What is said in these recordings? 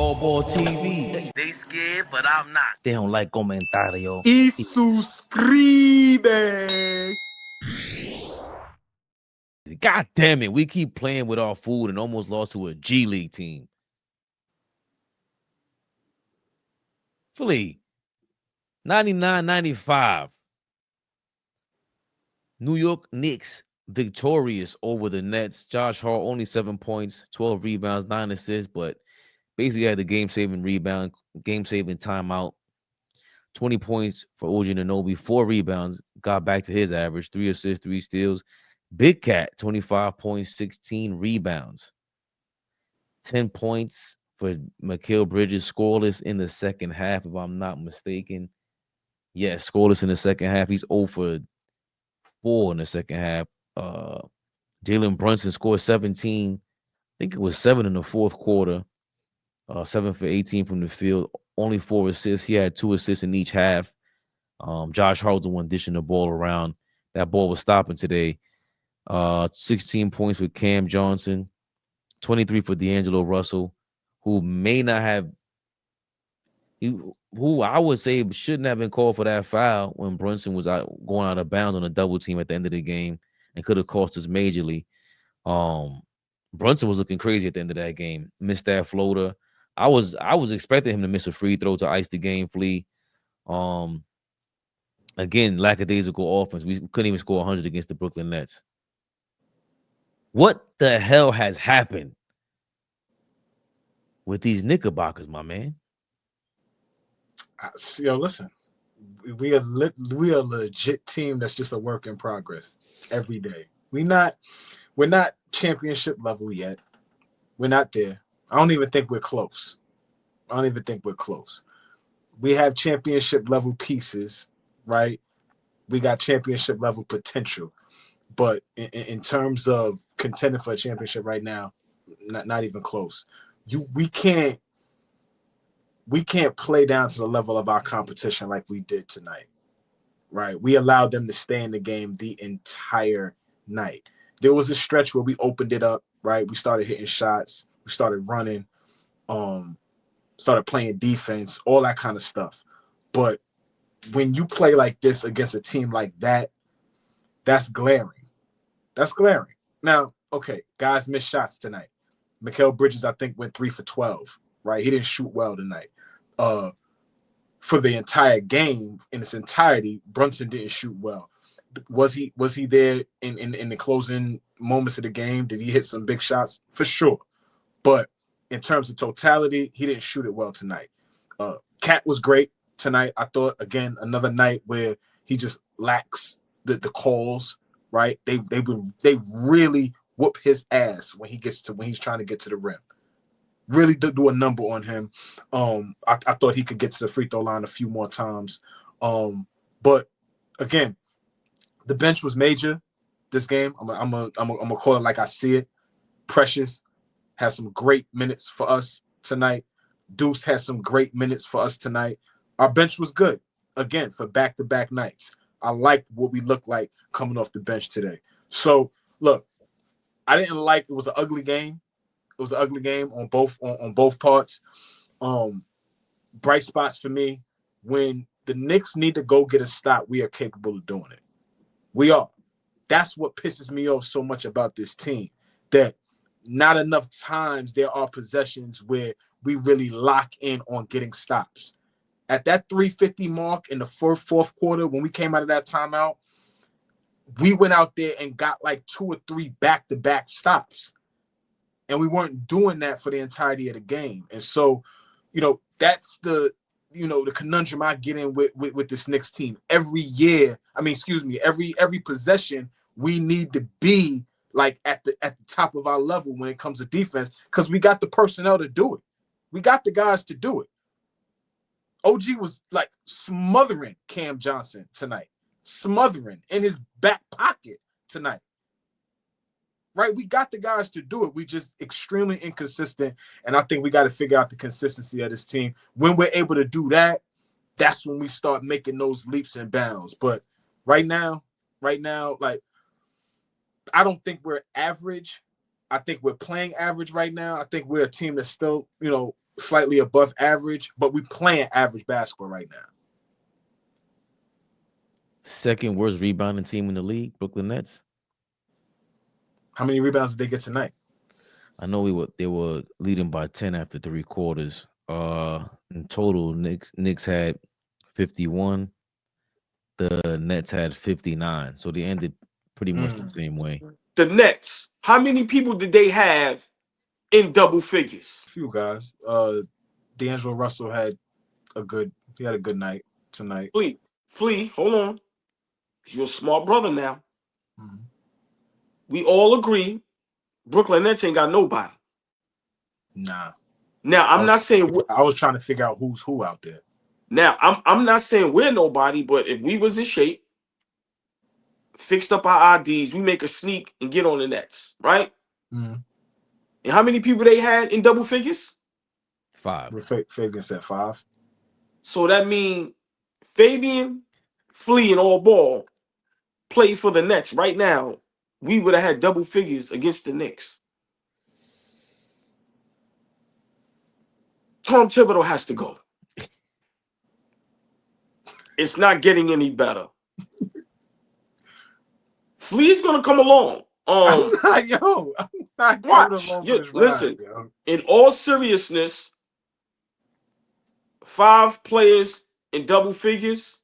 AllBall TV. They scared, but I'm not. They don't like comentario. Y suscribe. God damn it, we keep playing with our food and almost lost to a G League team. Philly, 99-95. New York Knicks victorious over the Nets. Josh Hart only 7 points, 12 rebounds, 9 assists, but basically had the game-saving rebound, game-saving timeout. 20 points for OG Anunoby, 4 rebounds, got back to his average, 3 assists, 3 steals. Big Cat, 25 points, 16 rebounds. 10 points for Mikal Bridges, scoreless in the second half, if I'm not mistaken. Yes, scoreless in the second half. He's 0 for 4 in the second half. Jalen Brunson scored 17. I think it was 7 in the fourth quarter. 7 for 18 from the field. Only 4 assists. He had 2 assists in each half. Josh Hart was the one dishing the ball around. That ball was stopping today. 16 points for Cam Johnson. 23 for D'Angelo Russell, who may not have, who I would say shouldn't have been called for that foul when Brunson was going out of bounds on a double team at the end of the game and could have cost us majorly. Brunson was looking crazy at the end of that game. Missed that floater. I was expecting him to miss a free throw to ice the game, Flea. Again, lackadaisical offense. We couldn't even score 100 against the Brooklyn Nets. What the hell has happened with these Knickerbockers, my man? Yo, listen, we are a legit team that's just a work in progress every day. We're not championship level yet. We're not there. I don't even think we're close. We have championship level pieces, right? We got championship level potential. But in terms of contending for a championship right now, not even close. We can't play down to the level of our competition like we did tonight, right? We allowed them to stay in the game the entire night. There was a stretch where we opened it up, right? We started hitting shots, we started running, started playing defense, all that kind of stuff. But when you play like this against a team like that, that's glaring. Now, okay, guys missed shots tonight. Mikal Bridges, I think, went 3 for 12, right? He didn't shoot well tonight. For the entire game, in its entirety, Brunson didn't shoot well. Was he there in the closing moments of the game? Did he hit some big shots? For sure. But in terms of totality, he didn't shoot it well tonight. Cat was great tonight. I thought, again, another night where he just lacks the calls. Right, they really whoop his ass when he's trying to get to the rim. Really do a number on him. I thought he could get to the free throw line a few more times. But again, the bench was major this game. I'm gonna call it like I see it. Precious has some great minutes for us tonight. Deuce has some great minutes for us tonight. Our bench was good again for back-to-back nights. I liked what we looked like coming off the bench today. So, look, I didn't like it. Was an ugly game. It was an ugly game on both parts. Bright spots for me. When the Knicks need to go get a stop, we are capable of doing it. We are. That's what pisses me off so much about this team, that not enough times there are possessions where we really lock in on getting stops. At that 3:50 mark in the fourth quarter, when we came out of that timeout, we went out there and got like 2 or 3 back-to-back stops. And we weren't doing that for the entirety of the game. And so, that's the conundrum I get in with this Knicks team. Every possession, we need to be like at the top of our level when it comes to defense, because we got the personnel to do it. We got the guys to do it. OG was like smothering Cam Johnson tonight, smothering in his back pocket tonight. Right? We got the guys to do it. We just extremely inconsistent, and I think we got to figure out the consistency of this team. When we're able to do that, that's when we start making those leaps and bounds. But right now, like, I don't think we're average. I think we're playing average right now. I think we're a team that's still, slightly above average, but we playing average basketball right now. Second worst rebounding team in the league, Brooklyn Nets. How many rebounds did they get tonight? I know they were leading by 10 after 3 quarters. In total, Knicks had 51. The Nets had 59. So they ended pretty much the same way. The Nets, how many people did they have in double figures? A few guys. D'Angelo Russell had a good night tonight. Flea, hold on. You're a smart brother now. We all agree Brooklyn Nets ain't got nobody. Nah. Now, I'm not saying I was trying to figure out who's who out there. Now, I'm not saying we're nobody, but if we was in shape, fixed up our IDs, we make a sneak and get on the Nets, right? And how many people they had in double figures? 5. Fabian said 5. So that means Fabian, Flea, and AllBall play for the Nets right now. We would have had double figures against the Knicks. Tom Thibodeau has to go. It's not getting any better. Flea's gonna come along. I'm not watch. Listen, in all seriousness, 5 players in double figures,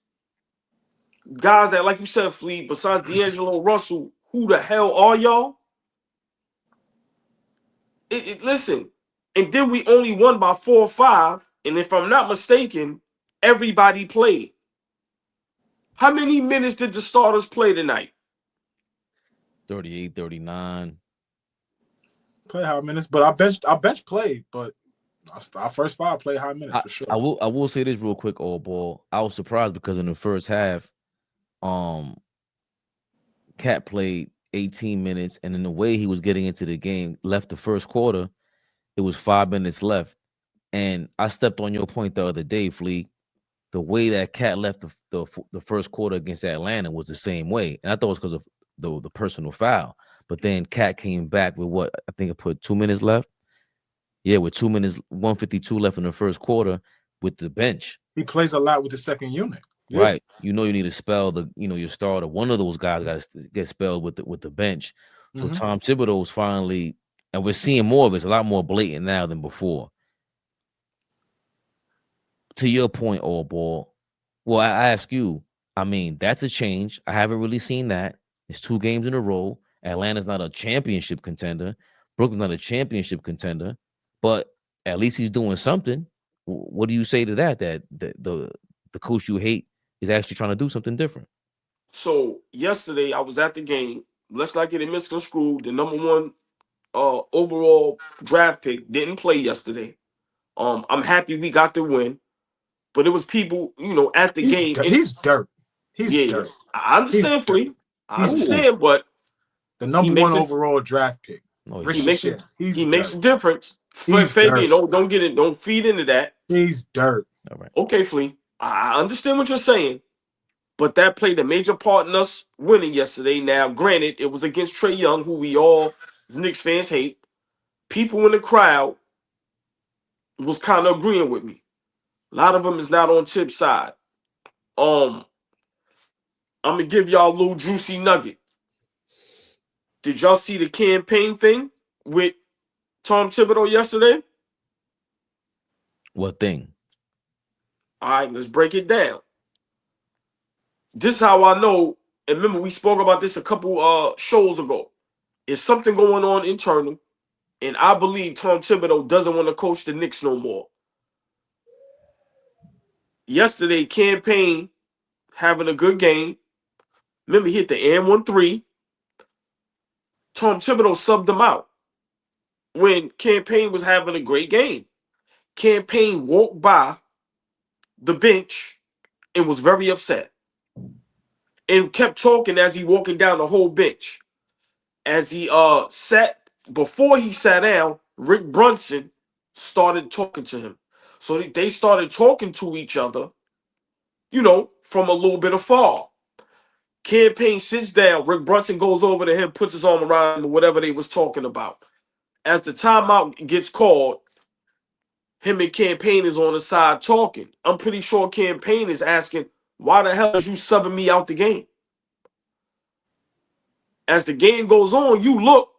guys that, like you said, Flea, besides D'Angelo Russell, who the hell are y'all? Listen, and then we only won by 4 or 5, and if I'm not mistaken, everybody played. How many minutes did the starters play tonight? 38, 39. Play high minutes, but I bench played, but our first 5 played high minutes for sure. I will say this real quick, AllBall. I was surprised because in the first half, Cat played 18 minutes, and in the way he was getting into the game, left the first quarter, it was 5 minutes left. And I stepped on your point the other day, Flea. The way that Cat left the first quarter against Atlanta was the same way. And I thought it was because of the personal foul. But then Cat came back with what? I think it put 2 minutes left. Yeah, with 2 minutes, 152 left in the first quarter with the bench. He plays a lot with the second unit. Yeah. Right. You need to spell your starter. One of those guys got to get spelled with the bench. So Tom Thibodeau was finally, and we're seeing more of it. It's a lot more blatant now than before. To your point, AllBall, well, I ask you, I mean, that's a change. I haven't really seen that. It's 2 games in a row. Atlanta's not a championship contender. Brooklyn's not a championship contender, but at least he's doing something. What do you say to that? That the coach you hate is actually trying to do something different. So yesterday I was at the game. Let's not get it misconstrued. The number 1 overall draft pick didn't play yesterday. I'm happy we got the win, but it was people, at the game. He's dirt. He's dirt. I understand, Flea. I understand, but the number 1 overall draft pick. He makes a difference. Fabian, don't feed into that. He's dirt. All right. Okay, Flea. I understand what you're saying, but that played a major part in us winning yesterday. Now, granted, it was against Trae Young, who we all as Knicks fans hate. People in the crowd was kind of agreeing with me. A lot of them is not on Tip's side. I'm gonna give y'all a little juicy nugget. Did y'all see the Cameron Payne thing with Tom Thibodeau yesterday? What thing? All right, let's break it down. This is how I know, and remember we spoke about this a couple shows ago. There's something going on internal, and I believe Tom Thibodeau doesn't want to coach the Knicks no more. Yesterday, Cameron Payne having a good game. Remember, he hit the and 1-3. Tom Thibodeau subbed him out when Cameron Payne was having a great game. Cameron Payne walked by the bench and was very upset and kept talking as he walking down the whole bench. As he before he sat down, Rick Brunson started talking to him. So they started talking to each other, from a little bit afar. Cameron Payne sits down. Rick Brunson goes over to him, puts his arm around him, or whatever they was talking about. As the timeout gets called, him and Cam Payne is on the side talking. I'm pretty sure Cam Payne is asking, why the hell is you subbing me out the game? As the game goes on, you look,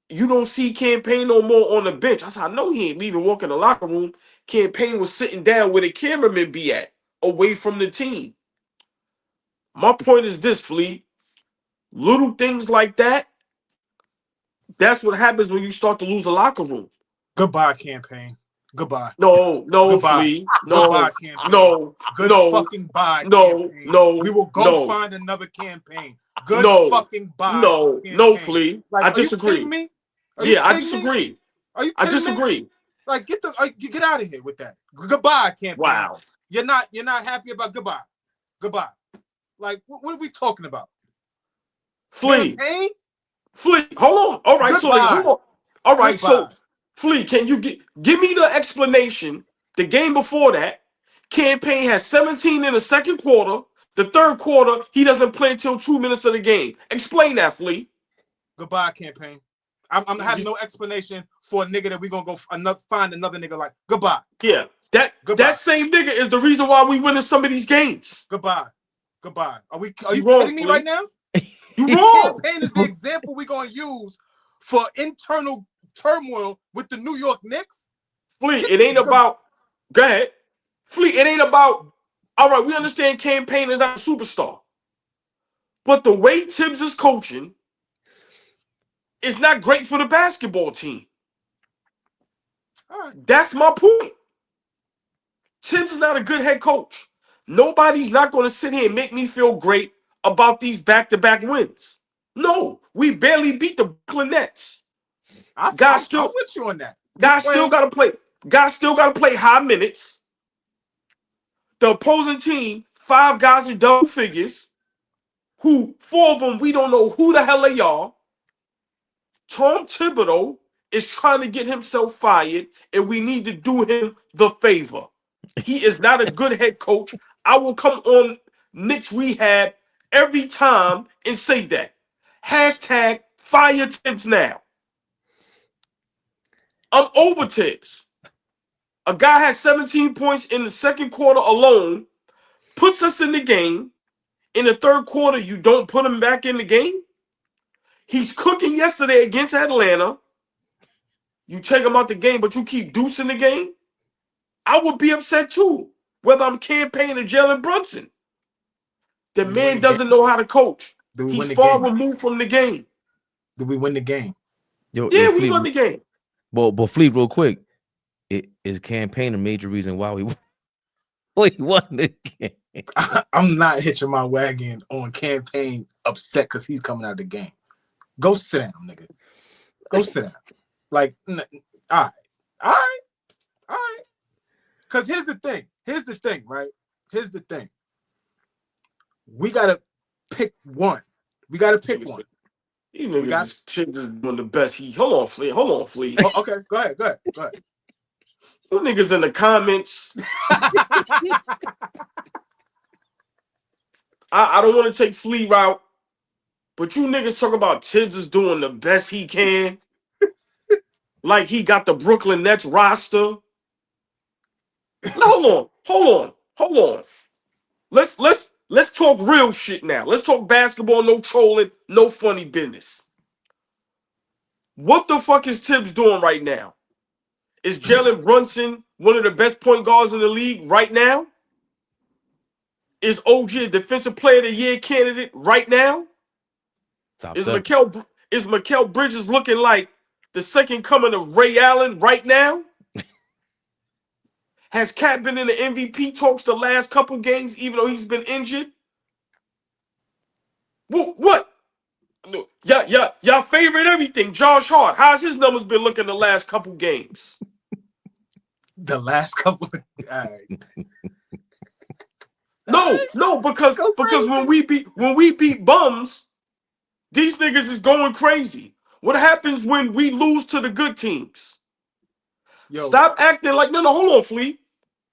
you don't see Cam Payne no more on the bench. I said, I know he ain't leaving, walking the locker room. Cam Payne was sitting down where the cameraman be at, away from the team. My point is this, Flea. Little things like that, that's what happens when you start to lose the locker room. Goodbye, Cam Payne. Goodbye. No, Goodbye. Flea. Goodbye, Cam Payne. No, Good no, fucking bye, no, Cam Payne. no. We will go find another Cam Payne. Good fucking bye. No, Cam no, Payne. Flea. Like, I are you disagree. kidding me? I disagree. Me? Are you I kidding me? disagree. Like, get out of here with that. Goodbye, Cam Payne. Wow. You're not happy about goodbye. Goodbye. Like, what are we talking about? Flea. Cam Payne? Flea. Hold on. All right, goodbye. so hold on. All right, goodbye. so Flea, can you give me the explanation? The game before that, Cam Payne has 17 in the second quarter. The third quarter, he doesn't play until 2 minutes of the game. Explain that, Flea. Goodbye, Cam Payne. I'm having no explanation for a nigga that we gonna go find another nigga like. Goodbye. Yeah, that same nigga is the reason why we winning some of these games. Goodbye. Goodbye. Are you wrong, kidding me Flea. right now? You Cam wrong. Payne is the example we're gonna use for internal turmoil with the New York Knicks. Flea, it ain't about. Go ahead. Flea, it ain't about. All right, we understand Cam Payne is not a superstar, but the way Tibbs is coaching is not great for the basketball team. That's my point. Tibbs is not a good head coach. Nobody's not going to sit here and make me feel great about these back-to-back wins. No, we barely beat the Brooklyn Nets. I'm with you on that. Guys still got to play. Guys still got to play high minutes. The opposing team, 5 guys in double figures, who 4 of them we don't know who the hell they are. Tom Thibodeau is trying to get himself fired, and we need to do him the favor. He is not a good head coach. I will come on Knicks Rehab every time and say that. Hashtag fire Tibbs now. I'm over Tibbs. A guy has 17 points in the second quarter alone, puts us in the game. In the third quarter, you don't put him back in the game. He's cooking yesterday against Atlanta. You take him out the game, but you keep deucing the game. I would be upset too, whether I'm Cam Payne or Jalen Brunson. The man doesn't know how to coach. He's far removed from the game. Did we win the game? Yeah, we won the game. But Fleet, real quick, is Cam Payne a major reason why we won the game? I'm not hitching my wagon on Cam Payne upset because he's coming out of the game. Go sit down, nigga. Go sit down. Like, all right. Because here's the thing, right? Here's the thing. We got to pick one. We got to pick one. These niggas is doing the best. Hold on, Flea. Oh, okay, go ahead. You niggas in the comments. I don't want to take Flea route, but you niggas talk about Tibbs is doing the best he can. Like he got the Brooklyn Nets roster. No, hold on. Let's talk real shit now. Let's talk basketball, no trolling, no funny business. What the fuck is Tibbs doing right now? Is Jalen Brunson one of the best point guards in the league right now? Is OG a defensive player of the year candidate right now? Is Mikal Bridges looking like the second coming of Ray Allen right now? Has Cat been in the MVP talks the last couple games, even though he's been injured? What? Y'all favorite everything. Josh Hart, how's his numbers been looking the last couple games? The last couple of No, because when we beat bums, these niggas is going crazy. What happens when we lose to the good teams? Stop acting like no, hold on, Flea.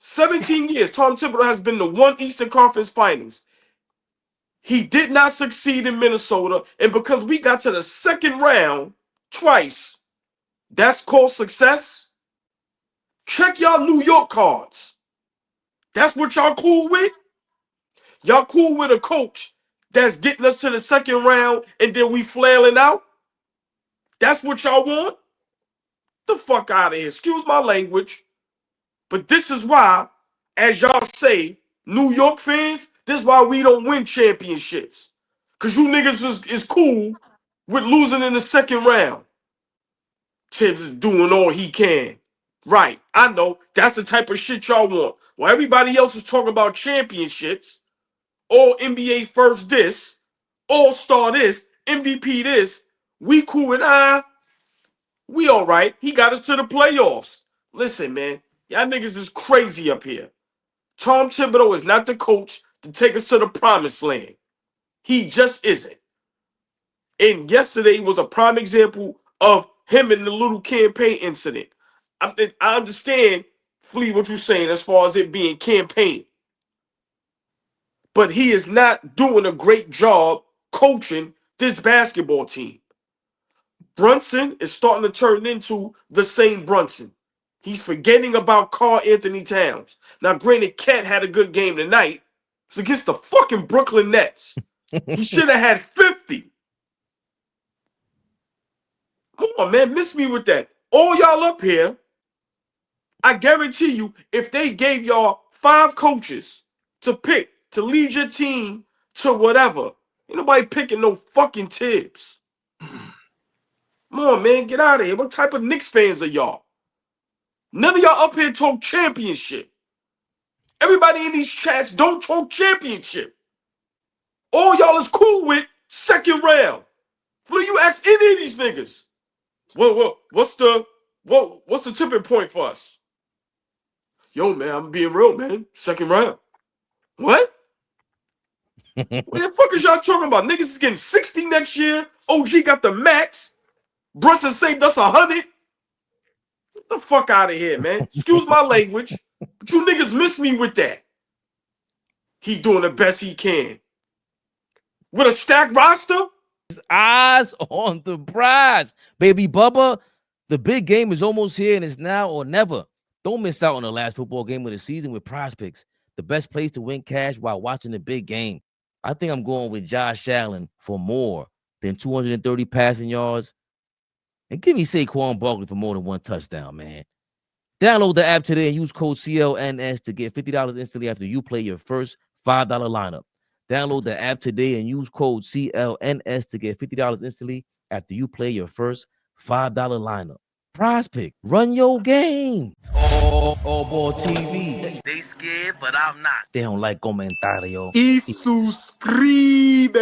17 years, Tom Thibodeau has been to 1 Eastern Conference Finals. He did not succeed in Minnesota, and because we got to the second round twice, that's called success. Check y'all New York cards. That's what y'all cool with? Y'all cool with a coach that's getting us to the second round and then we flailing out? That's what y'all want? The fuck out of here. Excuse my language. But this is why, as y'all say, New York fans, this is why we don't win championships. Because you niggas is cool with losing in the second round. Tibbs is doing all he can. Right. I know. That's the type of shit y'all want. While everybody else is talking about championships, all NBA first this, all-star this, MVP this, we cool with we all right. He got us to the playoffs. Listen, man, y'all niggas is crazy up here. Tom Thibodeau is not the coach to take us to the promised land. He just isn't. And yesterday was a prime example of him and the little campaign incident. I understand, Flea, what you're saying as far as it being campaign. But he is not doing a great job coaching this basketball team. Brunson is starting to turn into the same Brunson. He's forgetting about Karl Anthony Towns. Now, granted, Cat had a good game tonight. It's against the fucking Brooklyn Nets. He should have had 50. Come on, man. Miss me with that. All y'all up here, I guarantee you, if they gave y'all 5 coaches to pick to lead your team to whatever, ain't nobody picking no fucking Tibbs. Come on, man. Get out of here. What type of Knicks fans are y'all? None of y'all up here talk championship. Everybody in these chats don't talk championship. All y'all is cool with second round. Will you ask any of these niggas? What's the tipping point for us? Yo, man, I'm being real, man. Second round. What? What the fuck is y'all talking about? Niggas is getting 60 next year. OG got the max. Brunson saved us 100. Get the fuck out of here, man. Excuse my language, but you niggas miss me with that. He doing the best he can. With a stacked roster? His eyes on the prize. Baby Bubba, the big game is almost here and it's now or never. Don't miss out on the last football game of the season with Prize Picks, the best place to win cash while watching the big game. I think I'm going with Josh Allen for more than 230 passing yards. And give me Saquon Barkley for more than 1 touchdown, man. Download the app today and use code CLNS to get $50 instantly after you play your first $5 lineup. Download the app today and use code CLNS to get $50 instantly after you play your first $5 lineup. Prize Pick, run your game. AllBall TV. They scared, but I'm not. They don't like comentario. Y suscribe.